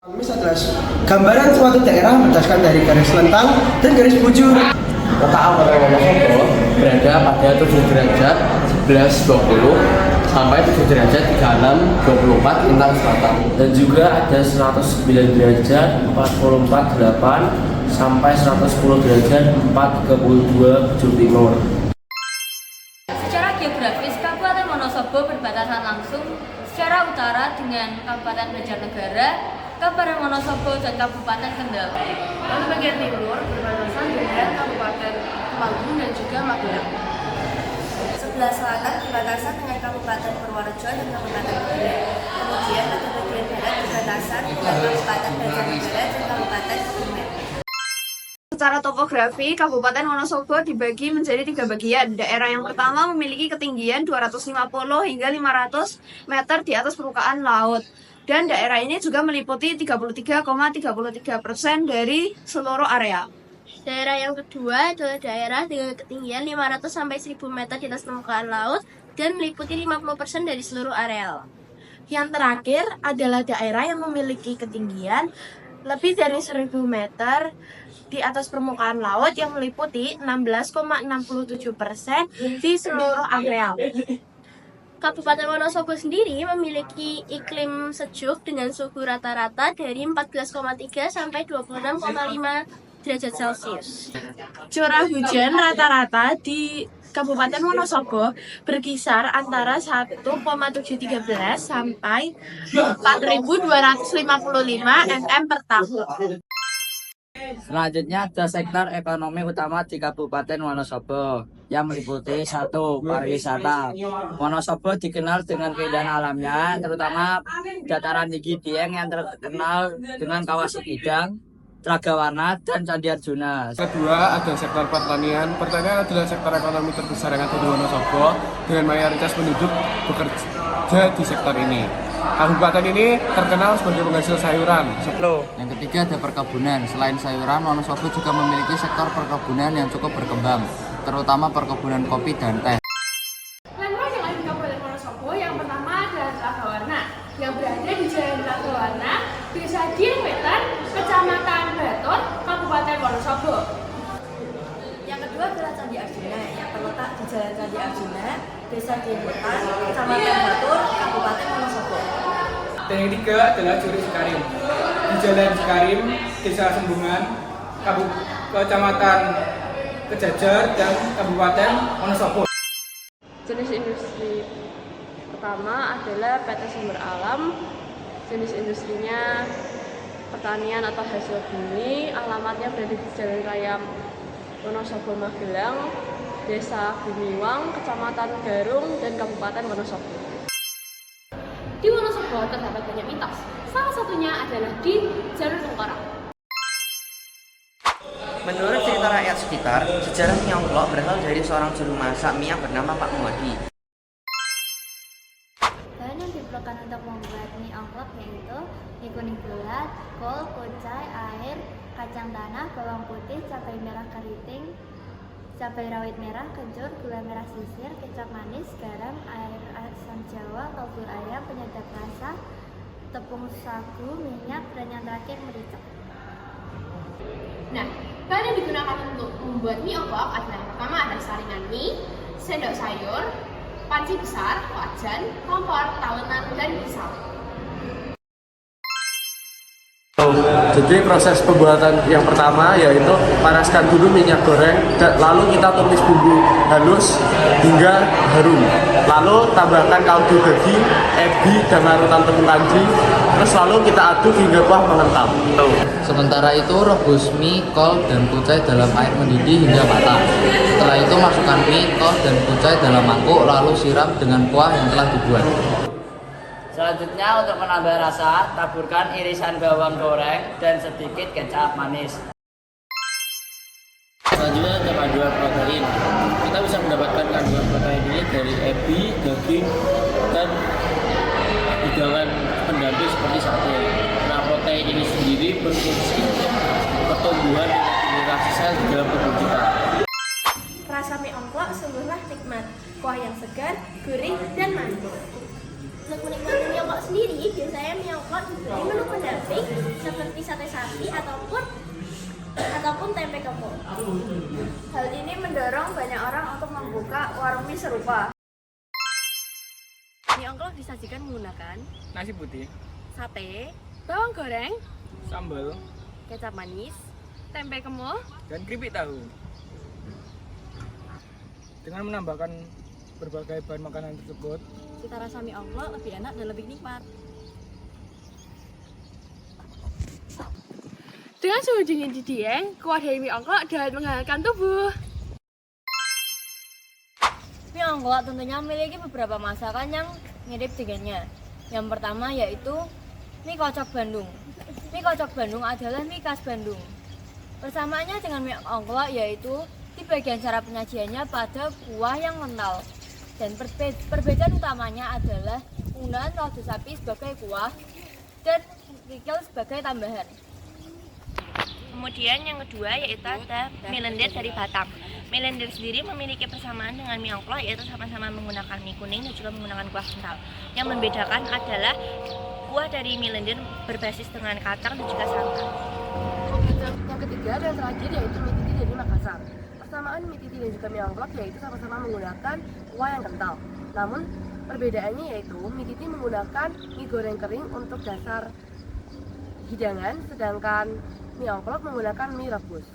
Ekonomis adalah gambaran suatu daerah berdasarkan dari garis lentang dan garis bujur. Letak Kabupaten Wonosobo berada pada 7 derajat 11.20 sampai 7 derajat 36.24 lintang selatan, dan juga ada 109 derajat 44.8 sampai 110 derajat 4.32 bujur timur. Secara geografis, Kabupaten Wonosobo berbatasan langsung secara utara dengan Kabupaten Banjarnegara, Kabupaten Wonosobo, dan Kabupaten Kendal. Lalu bagian timur berbatasan dengan Kabupaten Temanggung dan juga Magelang. Sebelah selatan berbatasan dengan Kabupaten Purworejo dan Kabupaten Gresik. Kemudian pada bagian barat berbatasan dengan Kabupaten Banjarnegara dan Kabupaten Kebumen. Secara topografi, Kabupaten Wonosobo dibagi menjadi 3 bagian. Daerah yang pertama memiliki ketinggian 250 hingga 500 meter di atas permukaan laut. Dan daerah ini juga meliputi 33,33% dari seluruh area. Daerah yang kedua adalah daerah dengan ketinggian 500 sampai 1000 meter di atas permukaan laut dan meliputi 50% dari seluruh areal. Yang terakhir adalah daerah yang memiliki ketinggian lebih dari 1000 meter di atas permukaan laut yang meliputi 16,67% di seluruh areal. Kabupaten Wonosobo sendiri memiliki iklim sejuk dengan suhu rata-rata dari 14,3 sampai 26,5 derajat Celcius. Curah hujan rata-rata di Kabupaten Wonosobo berkisar antara 1,713 sampai 4.255 mm per tahun. Selanjutnya ada sektor ekonomi utama di Kabupaten Wonosobo yang meliputi 1. Pariwisata. Wonosobo dikenal dengan keindahan alamnya, terutama dataran tinggi Dieng yang terkenal dengan kawah Sikidang, Telaga Warna, dan Candi Arjuna. Kedua, ada sektor pertanian. Pertanian adalah sektor ekonomi terbesar yang ada di Wonosobo dengan mayoritas penduduk bekerja di sektor ini. Kabupaten ini terkenal sebagai penghasil sayuran. Yang ketiga ada perkebunan. Selain sayuran, Wonosobo juga memiliki sektor perkebunan yang cukup berkembang, terutama perkebunan kopi dan teh. Landmark yang ada di Kabupaten Wonosobo yang pertama adalah Telaga Warna yang berada di Jalan Telaga Warna, Desa Dieng-Wetan, Kecamatan Batur, Kabupaten Wonosobo. Yang kedua adalah Candi Arjuna yang terletak di Jalan Candi Arjuna, Desa Dieng-Wetan, Kecamatan Batur, Kabupaten Wonosobo. Dan yang ketiga adalah Juri Sekarim di Jalan Sekarim, Desa Sembungan, Kecamatan Kejajar, dan Kabupaten Wonosobo. Jenis industri pertama adalah PT Sumber Alam. Jenis industrinya pertanian atau hasil bumi. Alamatnya berada di Jalan Raya Wonosobo Magelang, Desa Bumiwang, Kecamatan Garung, dan Kabupaten Wonosobo. Di Wonosobo terdapat banyak mitos. Salah satunya adalah di Jalur Tengkorak. Menurut cerita rakyat sekitar, sejarah mie ongklok berasal dari seorang juru masak mie yang bernama Pak Muadi. Bahan yang diperlukan untuk membuat mie ongklok yaitu mie kuning bulat, kol, kucai, air, kacang tanah, bawang putih, cabai merah keriting, cabai rawit merah, kencur, gula merah sisir, kecap manis, garam, air asam jawa, kaldu ayam, penyedap rasa, tepung sagu, minyak, dan yang terakhir merica. Nah, bahan yang digunakan untuk membuat mie ongklok adalah yang pertama ada saringan mie, sendok sayur, panci besar, wajan, kompor, tawenan, dan pisau. Jadi proses pembuatan yang pertama yaitu panaskan dulu minyak goreng, lalu kita tumis bumbu halus hingga harum. Lalu tambahkan kaldu daging, ebi, dan larutan tepung kanji. Terus lalu kita aduk hingga kuah mengental. Sementara itu rebus mie, kol, dan kucai dalam air mendidih hingga matang. Setelah itu masukkan mie, kol, dan kucai dalam mangkuk lalu siram dengan kuah yang telah dibuat. Selanjutnya untuk menambah rasa, taburkan irisan bawang goreng dan sedikit kecap manis. Selanjutnya ada kandungan protein. Kita bisa mendapatkan kandungan protein ini dari ebi, daging, dan hidangan pendamping seperti sate. Nah, protein ini sendiri berfungsi untuk pertumbuhan regenerasi sel di dalam tubuh kita. Rasa mie ongklok sungguhlah nikmat, kuah yang segar, gurih, dan manis. Untuk menikmati mie ongklok sendiri, biasanya mie ongklok diberi menu pendamping seperti sate sapi ataupun tempe kepul. Hal ini mendorong banyak orang untuk membuka warung mie serupa. Mie ongklok disajikan menggunakan Nasi putih, sate, bawang goreng, sambal, kecap manis, tempe kemul, dan keripik tahu. Dengan menambahkan berbagai bahan makanan tersebut, cita rasa mie ongklok lebih enak dan lebih nikmat. Dengan suhu dingin di Dieng, kuah dari mie ongklok dapat menghangatkan tubuh. Mie ongklok tentunya memiliki beberapa masakan yang mirip dengannya. Yang pertama yaitu mie kocok Bandung. Mie kocok Bandung adalah mie khas Bandung. Persamaannya dengan mie ongklok yaitu di bagian cara penyajiannya pada kuah yang kental. Dan perbedaan utamanya adalah penggunaan kaldu sapi sebagai kuah dan kikil sebagai tambahan. Kemudian yang kedua yaitu ada mie lendir dari Batam. Mie lendir sendiri memiliki persamaan dengan mie ongklok, yaitu sama-sama menggunakan mie kuning dan juga menggunakan kuah kental. Yang membedakan adalah kuah dari mie lendir berbasis dengan kacang dan juga santan. Yang ketiga dan terakhir yaitu mie titi dari Makassar. Persamaan mie titi dan juga mie ongklok yaitu sama-sama menggunakan kuah yang kental. Namun perbedaannya yaitu mie titi menggunakan mie goreng kering untuk dasar hidangan, sedangkan mie ongklok menggunakan mie rebus.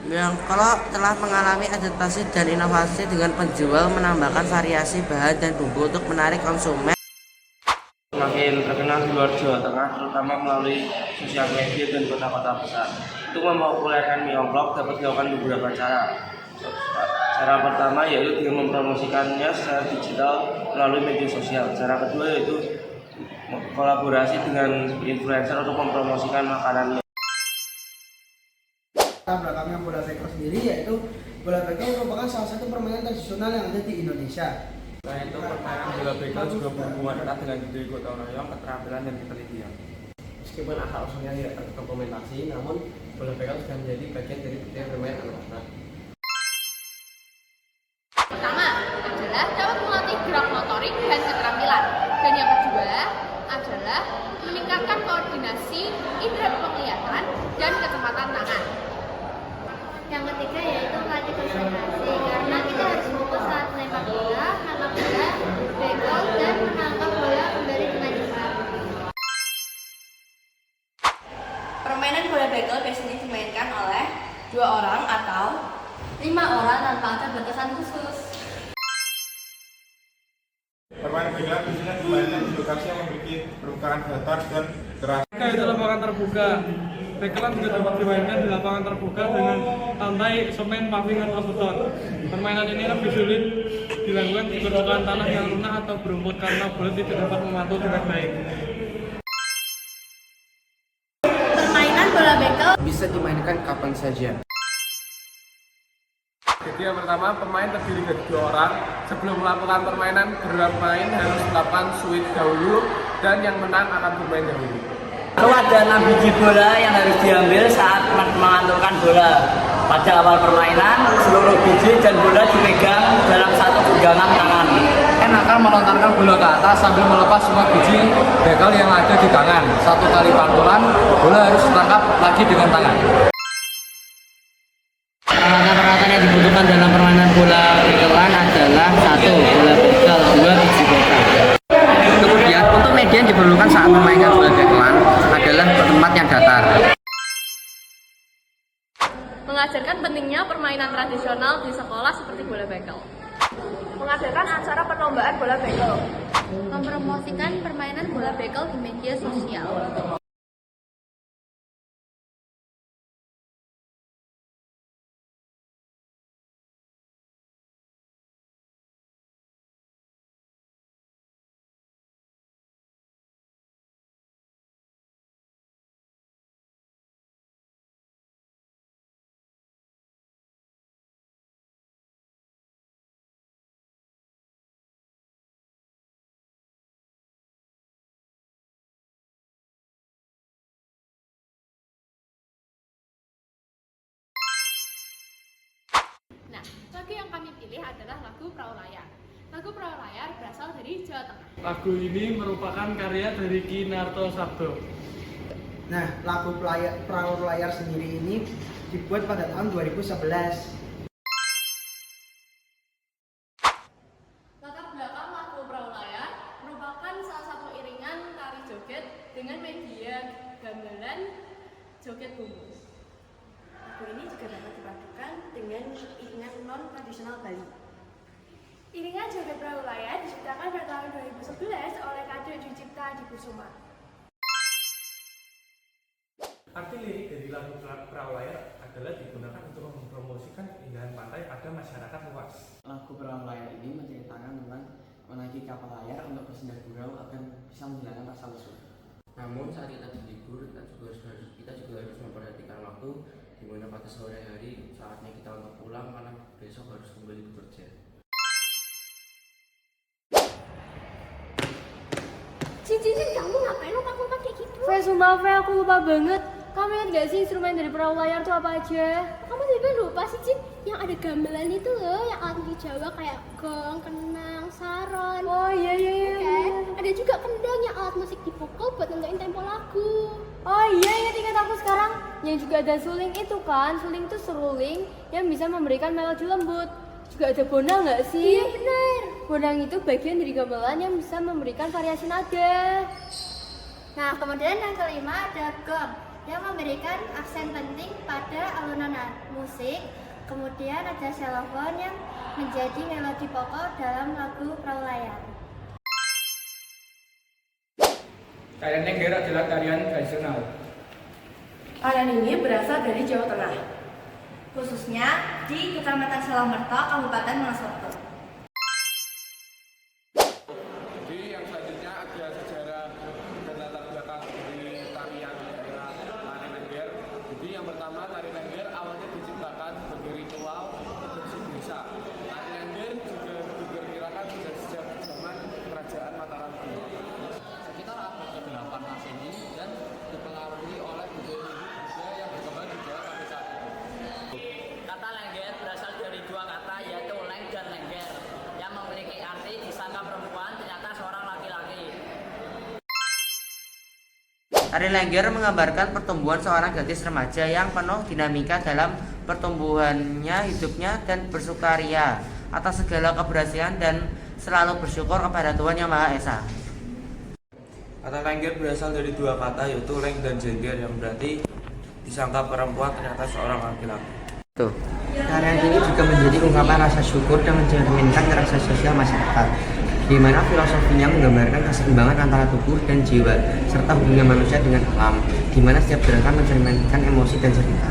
Mie ongklok telah mengalami adaptasi dan inovasi dengan penjual menambahkan variasi bahan dan bumbu untuk menarik konsumen. Semakin terkenal di luar Jawa Tengah, terutama melalui sosial media dan kota-kota besar. Untuk mempopulerkan mie ongklok dapat dilakukan beberapa cara. Cara pertama yaitu dengan mempromosikannya secara digital melalui media sosial. Cara kedua yaitu kolaborasi dengan influencer untuk mempromosikan makanannya. Latar belakangnya bola bekel sendiri yaitu bola bekel merupakan salah satu permainan tradisional yang ada di Indonesia. Selain itu, permainan bola bekel juga berhubungan erat dengan budaya gotong royong, keterampilan dan ketelitian. Meskipun asal usulnya tidak terdokumentasi, namun bola bekel sudah menjadi bagian dari budaya bermain anak-anak. Pertama adalah dapat melatih gerak motorik dan keterampilan. Dan yang kedua adalah meningkatkan koordinasi indera penglihatan dan kecepatan tangan. Yang ketiga yaitu melatih konsentrasi, karena kita harus fokus saat melempar bola, menangkap bola, bekel, dan menangkap bola kembali dengan cepat. Permainan bola bekel biasanya dimainkan oleh 2 orang atau 5 orang tanpa ada batasan khusus. Permainan bekel biasanya dimainkan di lokasi yang memiliki permukaan datar dan keras. Itu lapangan terbuka. Bekelan juga dapat dimainkan di lapangan terbuka dengan lantai semen, paving, atau beton. Permainan ini lebih sulit dilakukan di permukaan tanah yang lunak atau berumput karena bola tidak dapat memantul dengan baik. Permainan bola bekel Bisa dimainkan kapan saja. Jadi yang pertama, pemain terdiri dari 2 orang. Sebelum melakukan permainan, kedua pemain harus melakukan switch dahulu dan yang menang akan bermain dahulu. Lalu ada 6 biji bola yang harus diambil saat mengantulkan bola. Pada awal permainan, seluruh biji dan bola dipegang dalam satu genggaman tangan. Akan melontarkan bola ke atas sambil melepas semua biji bekel yang ada di tangan. 1 kali pantulan, bola harus ditangkap lagi dengan tangan. Peralatan-peralatan yang dibutuhkan dalam permainan bola bekelan adalah 1. Bola bekel, 2. Biji bekel. Kemudian untuk media yang diperlukan saat memainkan bola bekelan adalah tempat yang datar. Mengajarkan pentingnya permainan tradisional di sekolah seperti bola bekel. Mengadakan acara perlombaan bola bekel. Mempromosikan permainan bola bekel di media sosial. Nah, lagu yang kami pilih adalah lagu Praulaya. Lagu Perahu Layar berasal dari Jawa Tengah. Lagu ini merupakan karya dari Ki Narto Sabdo. Nah, lagu Perahu Layar sendiri ini dibuat pada tahun 2011. Latar belakang lagu Perahu Layar merupakan salah satu iringan tari joget dengan media gamelan joget bumbu. Lagu ini juga dapat dipadukan dengan iringan non-tradisional Bali. Iringan joget Perahu Layar diciptakan pada tahun 2011 oleh Kadek Dwi Cipta Adikusuma. Arti lirik dari lagu Perahu Layar adalah digunakan untuk mempromosikan keindahan pantai pada masyarakat luas. Lagu Perahu Layar ini menceritakan tentang menaiki kapal layar untuk bersendak gurau agar bisa menghilangkan rasa lesu. Namun saat kita berlibur, kita juga harus memperhatikan waktu di mana pada sore hari saatnya kita untuk pulang karena besok harus kembali bekerja. Cincin, kamu ngapain lo pakai kayak gitu? Sumpah aku lupa banget. Kamu ingat gak sih instrumen dari Perahu Layar itu apa aja? Kamu juga lupa sih, Cin? Yang ada gamelan itu loh, yang alat musik Jawa kayak gong, kenang, saron. Oh iya. Kan? Ada juga kendang yang alat musik dipukul buat nentuin tempo lagu. Oh iya, ingat aku sekarang. Yang juga ada suling itu kan, suling itu seruling yang bisa memberikan melodi lembut. Juga ada bonang nggak sih? Iya benar. Bonang itu bagian dari gamelan yang bisa memberikan variasi nada. Nah, kemudian yang kelima ada gong yang memberikan aksen penting pada alunan musik. Kemudian ada xylophone yang menjadi melodi pokok dalam lagu Perahu Layar. Tarian Lengger adalah tarian tradisional. Tarian ini berasal dari Jawa Tengah. Khususnya di Kecamatan Salangmerto, Kabupaten Wonosobo. Jadi yang selanjutnya ada sejarah dan latar belakang dari tarian daerah Tari Lengger. Jadi yang pertama, Tari Lengger awalnya diciptakan sebagai ritual bersih desa. Tari Lengger juga diperkirakan sudah sejak zaman kerajaan Mataram. Sekitar abad ke-8 Masehi dan dipengaruhi oleh budaya yang berkembang di Jawa sampai saat ini. Kata lengger berasal dari dua kata yaitu leng dan lengger yang memiliki arti disangka perempuan ternyata seorang laki-laki. Tari Lengger menggambarkan pertumbuhan seorang gadis remaja yang penuh dinamika dalam pertumbuhannya, hidupnya, dan bersukaria atas segala keberhasilan dan selalu bersyukur kepada Tuhan Yang Maha Esa. Kata Lengger berasal dari dua kata yaitu leng dan jengger yang berarti disangka perempuan ternyata seorang laki-laki. Tuh. Tarian ini juga menjadi ungkapan rasa syukur dan mencerminkan rasa sosial masyarakat, di mana filosofinya menggambarkan keseimbangan antara tubuh dan jiwa, serta hubungan manusia dengan alam, di mana setiap gerakan mencerminkan emosi dan cerita.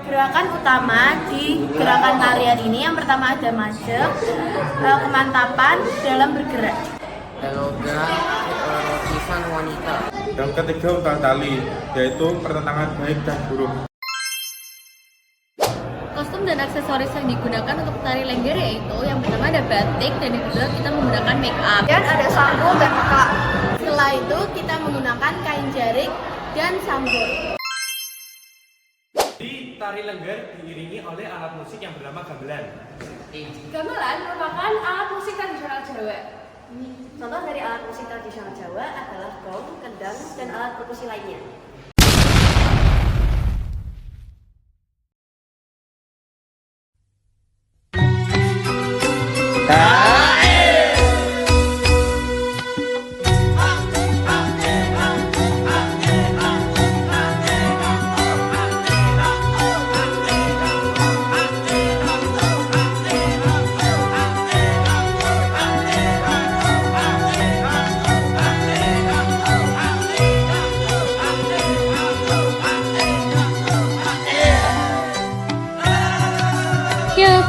Gerakan utama di gerakan tarian ini yang pertama ada majek, kemantapan dalam bergerak. Eloga motifan wanita. Yang ketiga ugal tali, yaitu pertentangan baik dan buruk. Kostum dan aksesoris yang digunakan untuk tari lengger yaitu yang pertama ada batik dan yang kedua kita menggunakan make up. Dan ada sanggul dan pekak. Setelah itu kita menggunakan kain jarik dan sanggul. Di tari Lengger diiringi oleh alat musik yang bernama gamelan. Gamelan merupakan alat musik tradisional Jawa. Contoh dari alat musik tradisional Jawa adalah gong, kendang, dan alat perkusi lainnya.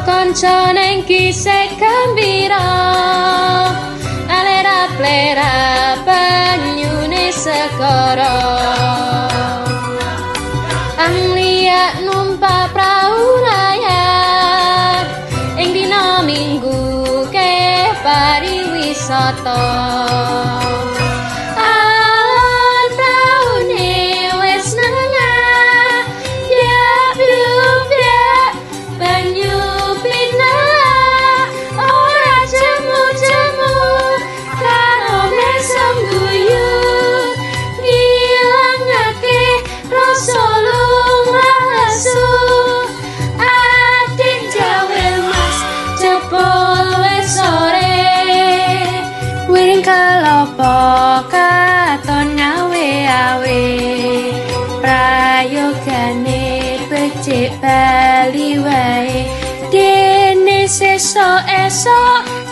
Kanca neng kisah gembira alera plera banyune segara anglia numpak prau layar ing dina minggu ke pariwisata banyu pinang wae dene sesok esok